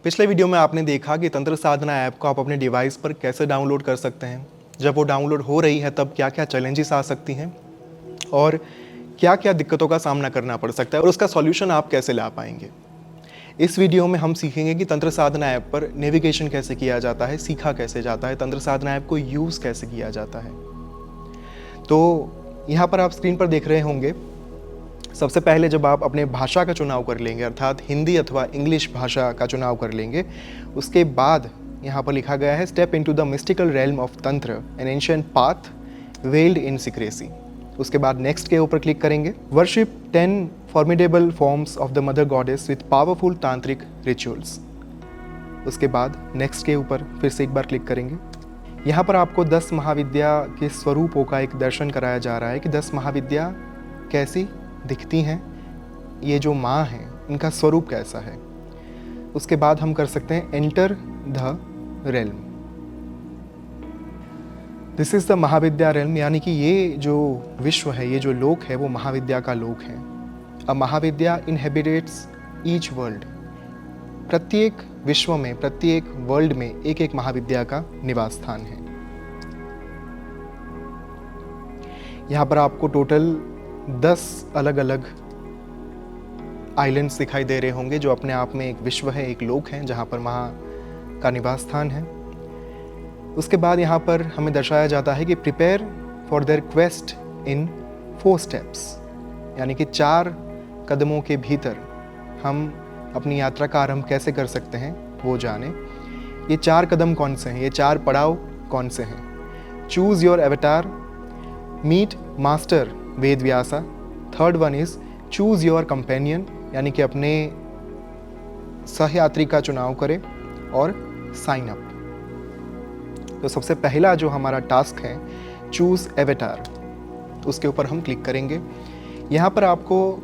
पिछले वीडियो में आपने देखा कि तंत्र साधना ऐप को आप अपने डिवाइस पर कैसे डाउनलोड कर सकते हैं। जब वो डाउनलोड हो रही है तब क्या क्या चैलेंजेस आ सकती हैं और क्या क्या दिक्कतों का सामना करना पड़ सकता है और उसका सॉल्यूशन आप कैसे ला पाएंगे। इस वीडियो में हम सीखेंगे कि तंत्र साधना ऐप पर नेविगेशन कैसे किया जाता है, सीखा कैसे जाता है, तंत्र साधना ऐप को यूज़ कैसे किया जाता है। तो यहाँ पर आप स्क्रीन पर देख रहे होंगे, सबसे पहले जब आप अपने भाषा का चुनाव कर लेंगे, अर्थात हिंदी अथवा इंग्लिश भाषा का चुनाव कर लेंगे, उसके बाद यहाँ पर लिखा गया है step into the mystical realm of tantra an ancient path veiled in secrecy. उसके बाद नेक्स्ट के ऊपर क्लिक करेंगे। Worship 10 formidable forms of the mother goddess with powerful tantric rituals. उसके बाद नेक्स्ट के ऊपर फिर से एक बार क्लिक करेंगे। यहाँ पर आपको 10 महाविद्या के स्वरूपों का एक दर्शन कराया जा रहा है कि 10 महाविद्या कैसी दिखती हैं, ये जो माँ हैं इनका स्वरूप कैसा है। उसके बाद हम कर सकते हैं enter the realm. This is the Mahavidya realm, यानी कि ये जो विश्व है, ये जो लोक है, वो महाविद्या का लोक है। अ महाविद्या इनहेबिटेट्स ईच वर्ल्ड। प्रत्येक विश्व में, प्रत्येक वर्ल्ड में एक एक महाविद्या का निवास स्थान है। यहाँ पर आपको टोटल 10 अलग अलग आइलैंड्स दिखाई दे रहे होंगे, जो अपने आप में एक विश्व है, एक लोक है, जहाँ पर महा का निवास स्थान है। उसके बाद यहाँ पर हमें दर्शाया जाता है कि prepare for their quest in 4 steps, यानी कि 4 कदमों के भीतर हम अपनी यात्रा का आरंभ कैसे कर सकते हैं वो जाने। ये 4 कदम कौन से हैं, ये 4 पड़ाव कौन से हैं। Choose your avatar, meet master Veda Vyasa. Third one is choose your companion, यानी कि अपने सहयात्री का चुनाव करें, और साइन अप। तो सबसे पहला जो हमारा टास्क है चूज़ एवतार, उसके ऊपर हम क्लिक करेंगे। यहाँ पर आपको,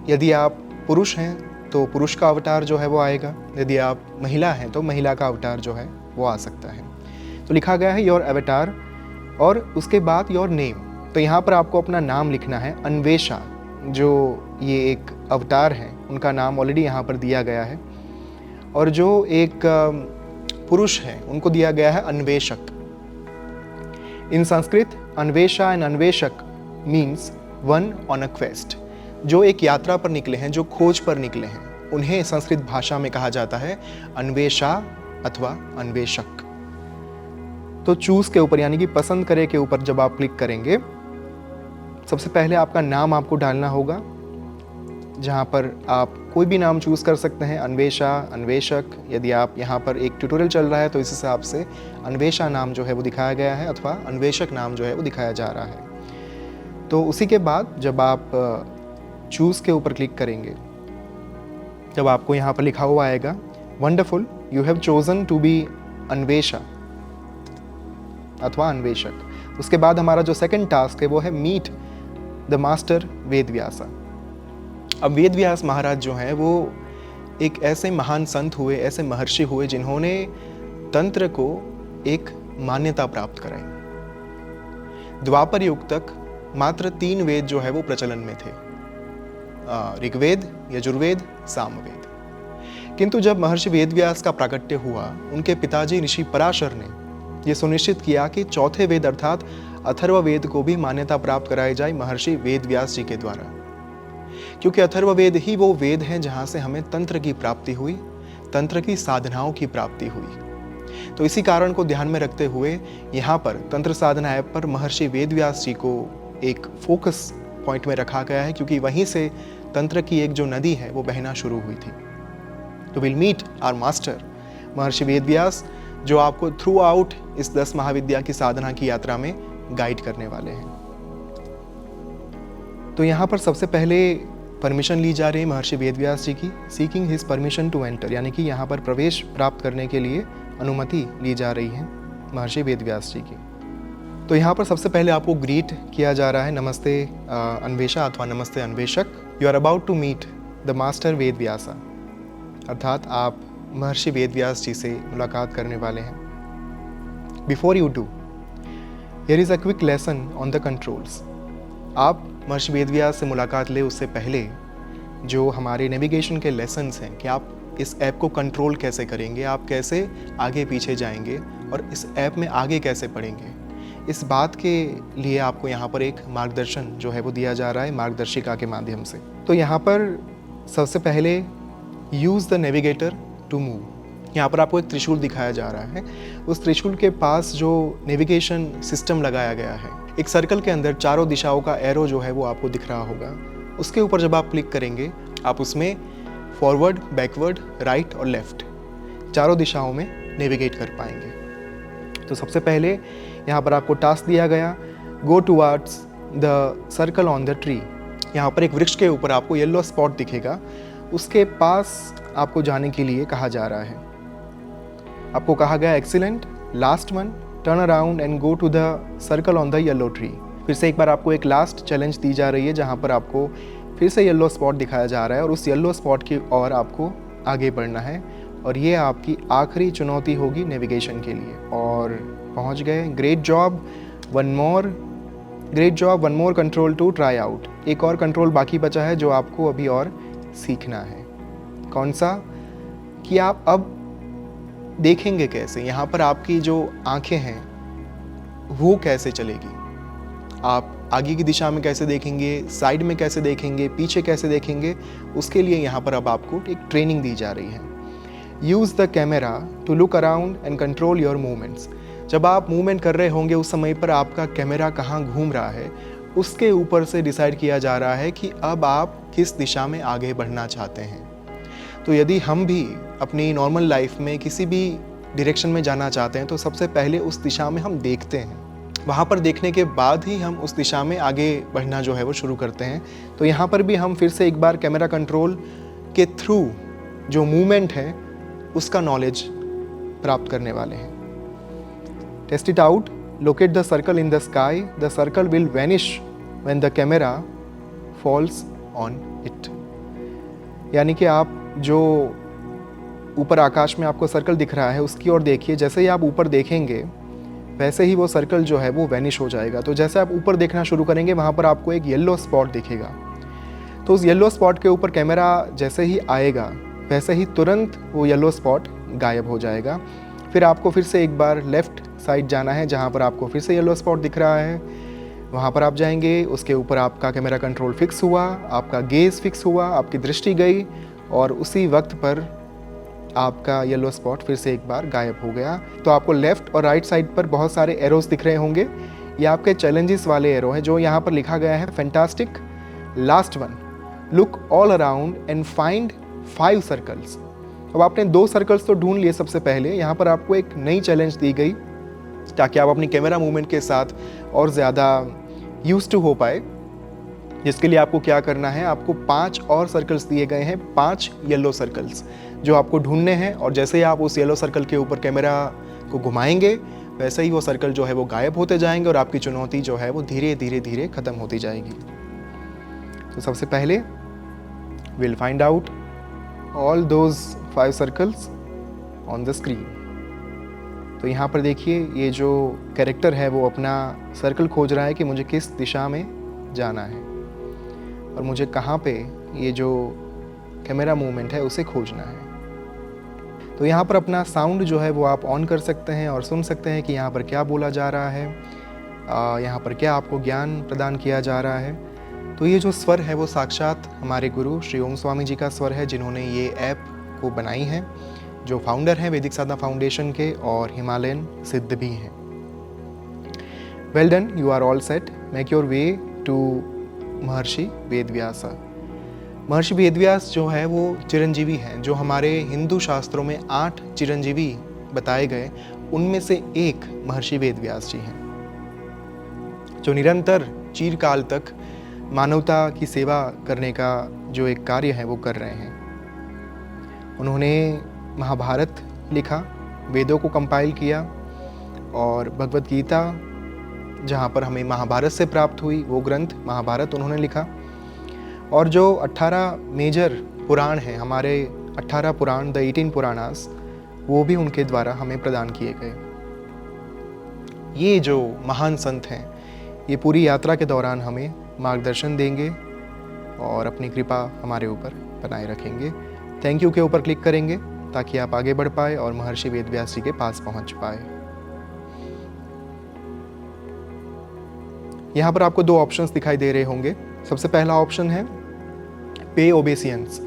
यदि आप पुरुष हैं तो पुरुष का अवतार जो है वो आएगा, यदि आप महिला हैं तो महिला का अवतार जो है वो आ सकता है। तो लिखा गया है योर अवतार और उसके बाद योर नेम। तो यहाँ पर आपको अपना नाम लिखना है। अन्वेषा जो ये एक अवतार हैं उनका नाम ऑलरेडी यहाँ पर दिया गया है, और जो एक पुरुष हैं उनको दिया गया है Anveshak. In Sanskrit Anvesha and Anveshak means one on a quest. जो एक यात्रा पर निकले हैं, जो खोज पर निकले हैं, उन्हें संस्कृत भाषा में कहा जाता है अन्वेषा अथवा अन्वेषक। तो चूज़ के ऊपर, यानी कि पसंद करें के ऊपर जब आप क्लिक करेंगे, सबसे पहले आपका नाम आपको डालना होगा, जहाँ पर आप कोई भी नाम चूज़ कर सकते हैं, अन्वेषा, अन्वेषक। यदि आप यहाँ पर एक ट्यूटोरियल चल रहा है तो इस हिसाब से अन्वेषा नाम जो है वो दिखाया गया है अथवा अन्वेषक नाम जो है वो दिखाया जा रहा है। तो उसी के बाद जब आप चूज़ के ऊपर क्लिक करेंगे, जब आपको यहाँ पर लिखा हुआ आएगा wonderful you have chosen to be Anvesha अथवा अन्वेषक। उसके बाद हमारा जो सेकंड टास्क है वो है मीट द मास्टर वेद व्यासा। अब वेद व्यास महाराज जो हैं वो एक ऐसे महान संत हुए, ऐसे महर्षि हुए जिन्होंने तंत्र को एक मान्यता प्राप्त कराई। द्वापर युग तक मात्र 3 वेद जो है वो प्रचलन में थे, ऋग्वेद, यजुर्वेद, सामवेद। किंतु जब महर्षि वेदव्यास का प्राकट्य हुआ, उनके पिताजी ऋषि पराशर ने यह सुनिश्चित किया कि चौथे वेद अर्थात अथर्ववेद को भी मान्यता प्राप्त कराई जाए महर्षि वेदव्यास जी के द्वारा, क्योंकि अथर्ववेद ही वो वेद हैं जहाँ से हमें तंत्र की प्राप्ति हुई, तंत्र की साधनाओं की प्राप्ति हुई। तो इसी कारण को ध्यान में रखते हुए यहाँ पर तंत्र साधना ऐप पर महर्षि वेदव्यास जी को एक फोकस पॉइंट में रखा गया है, क्योंकि वहीं से तंत्र की एक जो नदी है वो बहना शुरू हुई थी। तो विल मीट आवर मास्टर महर्षि वेदव्यास, जो आपको थ्रू आउट इस 10 महाविद्या की साधना की यात्रा में गाइड करने वाले हैं। तो यहाँ पर सबसे पहले परमिशन ली जा रही है महर्षि वेदव्यास जी की, seeking his permission to enter, यानी कि यहाँ पर प्रवेश प्राप्त करने के लिए अनुमति ली जा रही है महर्षि वेदव्यास जी की। तो यहाँ पर सबसे पहले आपको ग्रीट किया जा रहा है, नमस्ते अन्वेषा अथवा नमस्ते Anveshak. You are about to meet the master वेद व्यासा, अर्थात आप महर्षि वेदव्यास जी से मुलाकात करने वाले हैं। Before you do here is a quick lesson on the controls. आप महर्षि वेदव्यास से मुलाकात ले उससे पहले जो हमारे नेविगेशन के लेसन्स हैं कि आप इस ऐप को कंट्रोल कैसे करेंगे, आप कैसे आगे पीछे जाएंगे और इस ऐप में आगे कैसे बढ़ेंगे, इस बात के लिए आपको यहाँ पर एक मार्गदर्शन जो है वो दिया जा रहा है मार्गदर्शिका के माध्यम से। तो यहाँ पर सबसे पहले use the navigator to move. यहाँ पर आपको एक त्रिशूल दिखाया जा रहा है। उस त्रिशूल के पास जो नेविगेशन सिस्टम लगाया गया है, एक सर्कल के अंदर चारों दिशाओं का एरो जो है वो आपको दिख रहा होगा। उसके ऊपर जब आप क्लिक करेंगे, आप उसमें फॉरवर्ड, बैकवर्ड, राइट और लेफ़्ट चारों दिशाओं में नेविगेट कर पाएंगे। तो सबसे पहले यहाँ पर आपको टास्क दिया गया, go towards the circle on the tree. यहाँ पर एक वृक्ष के ऊपर आपको येलो स्पॉट दिखेगा, उसके पास आपको जाने के लिए कहा जा रहा है। आपको कहा गया excellent, last one, turn around and go to the circle on the yellow tree. फिर से एक बार आपको एक लास्ट चैलेंज दी जा रही है, जहाँ पर आपको फिर से येलो स्पॉट दिखाया जा रहा है और उस येलो स्पॉट की ओर आपको आगे बढ़ना है और ये आपकी आखिरी चुनौती होगी नेविगेशन के लिए। और पहुँच गए। Great job, one more, great job, one more control to try out. एक और कंट्रोल बाकी बचा है जो आपको अभी और सीखना है। कौन सा? कि आप अब देखेंगे कैसे, यहाँ पर आपकी जो आंखें हैं वो कैसे चलेगी, आप आगे की दिशा में कैसे देखेंगे, साइड में कैसे देखेंगे, पीछे कैसे देखेंगे, उसके लिए यहाँ पर अब आपको एक ट्रेनिंग दी जा रही है। Use the camera to look around and control your movements. जब आप मूवमेंट कर रहे होंगे उस समय पर आपका कैमरा कहाँ घूम रहा है, उसके ऊपर से डिसाइड किया जा रहा है कि अब आप किस दिशा में आगे बढ़ना चाहते हैं। तो यदि हम भी अपनी नॉर्मल लाइफ में किसी भी डायरेक्शन में जाना चाहते हैं तो सबसे पहले उस दिशा में हम देखते हैं, वहाँ पर देखने के बाद ही हम उस दिशा में आगे बढ़ना जो है वो शुरू करते हैं। तो यहाँ पर भी हम फिर से एक बार कैमरा कंट्रोल के थ्रू जो मूवमेंट है उसका नॉलेज प्राप्त करने वाले हैं। Test it out, locate the circle in the sky, the circle will vanish when the camera falls on it. यानी कि आप जो ऊपर आकाश में आपको सर्कल दिख रहा है उसकी ओर देखिए, जैसे ही आप ऊपर देखेंगे वैसे ही वो सर्कल जो है वो वैनिश हो जाएगा। तो जैसे आप ऊपर देखना शुरू करेंगे वहाँ पर आपको एक येलो स्पॉट दिखेगा, तो उस येलो स्पॉट के ऊपर कैमरा जैसे ही आएगा वैसे ही तुरंत वो येलो स्पॉट गायब हो जाएगा। फिर आपको फिर से एक बार लेफ़्ट साइड जाना है, जहाँ पर आपको फिर से येलो स्पॉट दिख रहा है, वहाँ पर आप जाएंगे। उसके ऊपर आपका कैमरा कंट्रोल फिक्स हुआ, आपका गेज़ फिक्स हुआ, आपकी दृष्टि गई और उसी वक्त पर आपका येलो स्पॉट फिर से एक बार गायब हो गया। तो आपको लेफ़्ट और राइट साइड पर बहुत सारे एरोस दिख रहे होंगे, ये आपके चैलेंजेस वाले एरो हैं जो यहाँ पर लिखा गया है fantastic, last one, look all around and find 5 circles. अब आपने 2 सर्कल्स तो ढूंढ लिए सबसे पहले, यहाँ पर आपको एक नई चैलेंज दी गई ताकि आप अपनी कैमरा मूवमेंट के साथ और ज़्यादा यूज्ड टू हो पाए। जिसके लिए आपको क्या करना है, आपको 5 और सर्कल्स दिए गए हैं, 5 येलो सर्कल्स जो आपको ढूंढने हैं। और जैसे ही आप उस येलो सर्कल के ऊपर कैमरा को घुमाएंगे वैसे ही वो सर्कल जो है वो गायब होते जाएंगे और आपकी चुनौती जो है वो धीरे धीरे धीरे ख़त्म होती जाएगी। तो सबसे पहले will find out all those 5 circles on the screen. तो यहाँ पर देखिए ये जो कैरेक्टर है वो अपना सर्कल खोज रहा है कि मुझे किस दिशा में जाना है और मुझे कहाँ पे ये जो कैमरा मूवमेंट है उसे खोजना है। तो यहाँ पर अपना साउंड जो है वो आप ऑन कर सकते हैं और सुन सकते हैं कि यहाँ पर क्या बोला जा रहा है, यहाँ पर क्या आपको ज्ञान प्रदान किया जा रहा है। तो ये जो स्वर है वो साक्षात हमारे गुरु श्री ओम स्वामी जी का स्वर है, जिन्होंने ये ऐप को बनाई है, जो फाउंडर हैं वैदिक साधना फाउंडेशन के और हिमालयन सिद्ध भी हैं। Well done, you are all set, make your way to Maharshi Vedvyas. महर्षि वेदव्यास जो है वो चिरंजीवी हैं, जो हमारे हिंदू शास्त्रों में 8 चिरंजीवी बताए गए, उनमें से एक महर्षि वेदव्यास जी हैं, जो निरंतर चिरकाल तक मानवता की सेवा करने का जो एक कार्य है वो कर रहे हैं। उन्होंने महाभारत लिखा, वेदों को कंपाइल किया और भगवत गीता जहाँ पर हमें महाभारत से प्राप्त हुई वो ग्रंथ महाभारत उन्होंने लिखा। और जो 18 मेजर पुराण हैं, हमारे 18 पुराण, द 18 पुराणास, वो भी उनके द्वारा हमें प्रदान किए गए। ये जो महान संत हैं ये पूरी यात्रा के दौरान हमें मार्गदर्शन देंगे और अपनी कृपा हमारे ऊपर बनाए रखेंगे। थैंक यू के ऊपर क्लिक करेंगे ताकि आप आगे बढ़ पाए और महर्षि वेदव्यास जी के पास पहुंच पाए। यहाँ पर आपको 2 ऑप्शंस दिखाई दे रहे होंगे। सबसे पहला ऑप्शन है पे ओबेसियंस,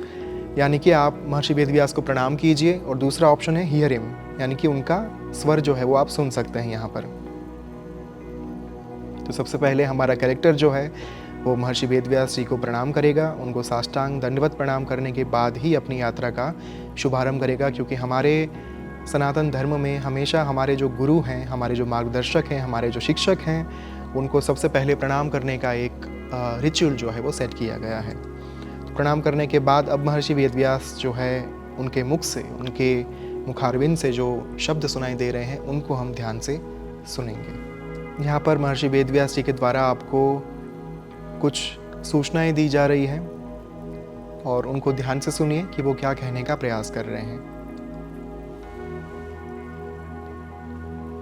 यानी कि आप महर्षि वेदव्यास को प्रणाम कीजिए, और दूसरा ऑप्शन है हियर हिम, यानी कि उनका स्वर जो है वो आप सुन सकते हैं यहाँ पर। तो सबसे पहले हमारा कैरेक्टर जो है वो महर्षि वेदव्यास जी को प्रणाम करेगा, उनको साष्टांग दंडवत प्रणाम करने के बाद ही अपनी यात्रा का शुभारंभ करेगा, क्योंकि हमारे सनातन धर्म में हमेशा हमारे जो गुरु हैं, हमारे जो मार्गदर्शक हैं, हमारे जो शिक्षक हैं, उनको सबसे पहले प्रणाम करने का एक रिचुअल जो है वो सेट किया गया है। तो प्रणाम करने के बाद अब महर्षि वेदव्यास जो है उनके मुख से, उनके मुखारविंद से जो शब्द सुनाई दे रहे हैं उनको हम ध्यान से सुनेंगे। यहाँ पर महर्षि वेदव्यास जी के द्वारा आपको कुछ सूचनाएं दी जा रही हैं और उनको ध्यान से सुनिए कि वो क्या कहने का प्रयास कर रहे हैं।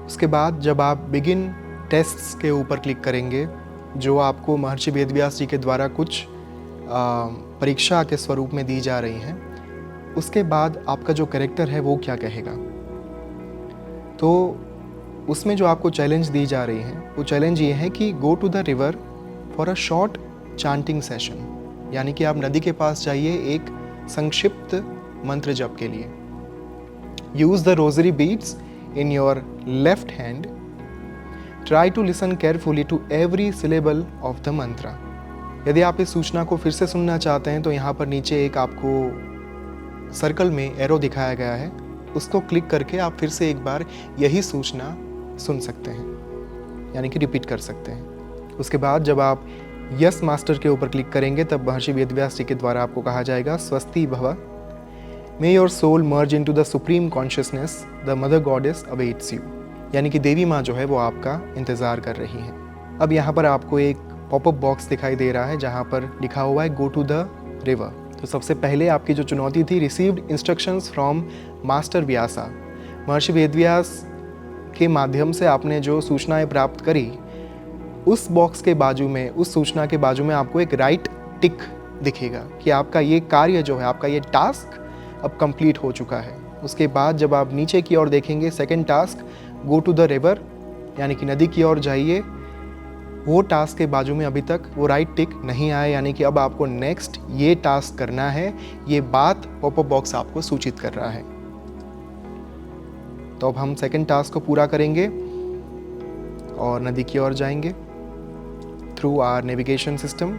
उसके बाद जब आप बिगिन टेस्ट्स के ऊपर क्लिक करेंगे, जो आपको महर्षि वेदव्यास जी के द्वारा कुछ परीक्षा के स्वरूप में दी जा रही हैं, उसके बाद आपका जो कैरेक्टर है वो क्या कहेगा। तो उसमें जो आपको चैलेंज दी जा रही है वो चैलेंज ये है कि go to the river for a short chanting session, यानी कि आप नदी के पास जाइए एक संक्षिप्त मंत्र जप के लिए। Use the rosary beads in your left hand, try to listen carefully to every syllable of the mantra. यदि आप इस सूचना को फिर से सुनना चाहते हैं तो यहाँ पर नीचे एक आपको सर्कल में एरो दिखाया गया है, उसको क्लिक करके आप फिर से एक बार यही सूचना सुन सकते हैं, यानी कि रिपीट कर सकते हैं। उसके बाद जब आप यस मास्टर के ऊपर क्लिक करेंगे तब महर्षि वेदव्यास जी के द्वारा आपको कहा जाएगा स्वस्ति भव, may your soul merge into the supreme consciousness, the mother goddess awaits you, यानी कि देवी माँ जो है वो आपका इंतज़ार कर रही हैं। अब यहाँ पर आपको एक पॉपअप बॉक्स दिखाई दे रहा है जहाँ पर लिखा हुआ है गो टू द रिवर। तो सबसे पहले आपकी जो चुनौती थी, received instructions from master Vyasa, महर्षि वेदव्यास के माध्यम से आपने जो सूचनाएं प्राप्त करी, उस बॉक्स के बाजू में, उस सूचना के बाजू में आपको एक राइट टिक दिखेगा कि आपका ये कार्य जो है, आपका ये टास्क अब कंप्लीट हो चुका है। उसके बाद जब आप नीचे की ओर देखेंगे, second task go to the river, यानी कि नदी की ओर जाइए, वो टास्क के बाजू में अभी तक वो राइट टिक नहीं आया, यानी कि अब आपको नेक्स्ट ये टास्क करना है, ये बात पॉपअप बॉक्स आपको सूचित कर रहा है। तो अब हम सेकंड टास्क को पूरा करेंगे और नदी की ओर जाएंगे थ्रू आवर नेविगेशन सिस्टम।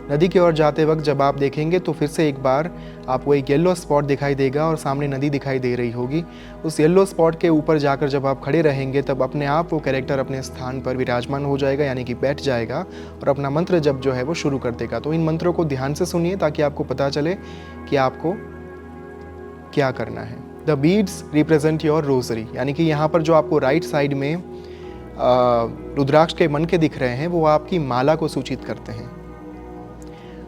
नदी की ओर जाते वक्त जब आप देखेंगे तो फिर से एक बार आपको एक येलो स्पॉट दिखाई देगा और सामने नदी दिखाई दे रही होगी। उस येलो स्पॉट के ऊपर जाकर जब आप खड़े रहेंगे तब अपने आप वो कैरेक्टर अपने स्थान पर विराजमान हो जाएगा, यानी कि बैठ जाएगा और अपना मंत्र जप जो है वो शुरू कर देगा। तो इन मंत्रों को ध्यान से सुनिए ताकि आपको पता चले कि आपको क्या करना है। The beads represent your rosary, यानी कि यहाँ पर जो आपको राइट साइड में रुद्राक्ष के मन के दिख रहे हैं वो आपकी माला को सूचित करते हैं।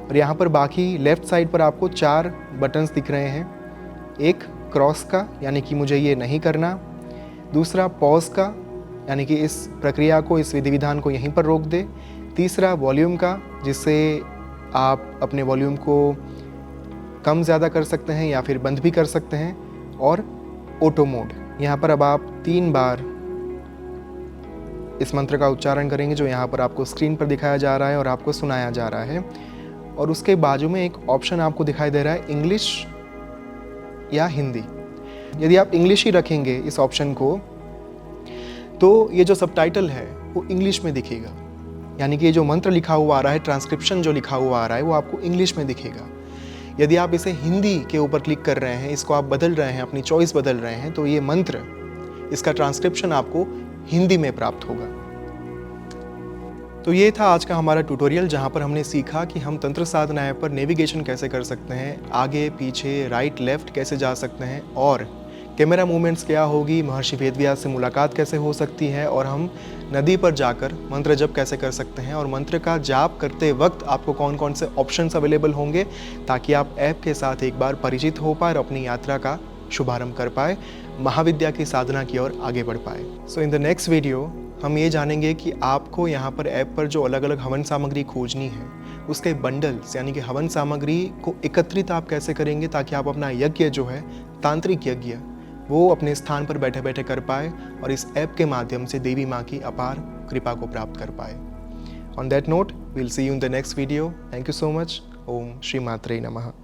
और यहाँ पर बाकी लेफ्ट साइड पर आपको 4 बटन्स दिख रहे हैं। एक क्रॉस का, यानी कि मुझे ये नहीं करना। दूसरा पॉज का, यानी कि इस प्रक्रिया को, इस विधि विधान को यहीं पर रोक दे। तीसरा वॉल्यूम का, जिससे आप अपने वॉल्यूम को कम ज़्यादा कर सकते हैं या फिर बंद भी कर सकते हैं। और ऑटो मोड, यहाँ पर अब आप 3 बार इस मंत्र का उच्चारण करेंगे जो यहाँ पर आपको स्क्रीन पर दिखाया जा रहा है और आपको सुनाया जा रहा है। और उसके बाजू में एक ऑप्शन आपको दिखाई दे रहा है इंग्लिश या हिंदी। यदि आप इंग्लिश ही रखेंगे इस ऑप्शन को तो ये जो सबटाइटल है वो इंग्लिश में दिखेगा, यानी कि ये जो मंत्र लिखा हुआ आ रहा है, ट्रांसक्रिप्शन जो लिखा हुआ आ रहा है वो आपको इंग्लिश में दिखेगा। यदि आप इसे हिंदी के ऊपर क्लिक कर रहे हैं, इसको आप बदल रहे हैं, अपनी चॉइस बदल रहे हैं, तो ये मंत्र, इसका ट्रांसक्रिप्शन आपको हिंदी में प्राप्त होगा। तो ये था आज का हमारा ट्यूटोरियल जहाँ पर हमने सीखा कि हम तंत्र साधना ऐप पर नेविगेशन कैसे कर सकते हैं, आगे पीछे राइट लेफ्ट कैसे जा सकते हैं, और कैमरा मूवमेंट्स क्या होगी, महर्षि वेदव्यास से मुलाकात कैसे हो सकती है, और हम नदी पर जाकर मंत्र जप कैसे कर सकते हैं, और मंत्र का जाप करते वक्त आपको कौन कौन से ऑप्शंस अवेलेबल होंगे ताकि आप ऐप के साथ एक बार परिचित हो पाए और अपनी यात्रा का शुभारंभ कर पाए, महाविद्या की साधना की ओर आगे बढ़ पाए। सो इन द नेक्स्ट वीडियो हम ये जानेंगे कि आपको यहाँ पर ऐप पर जो अलग अलग हवन सामग्री खोजनी है उसके बंडल्स यानी कि हवन सामग्री को एकत्रित आप कैसे करेंगे ताकि आप अपना यज्ञ जो है, तांत्रिक यज्ञ, वो अपने स्थान पर बैठे बैठे कर पाए और इस ऐप के माध्यम से देवी माँ की अपार कृपा को प्राप्त कर पाए। On that note, we'll see you in the next video. Thank you so much. Om Shri Matre Namaha.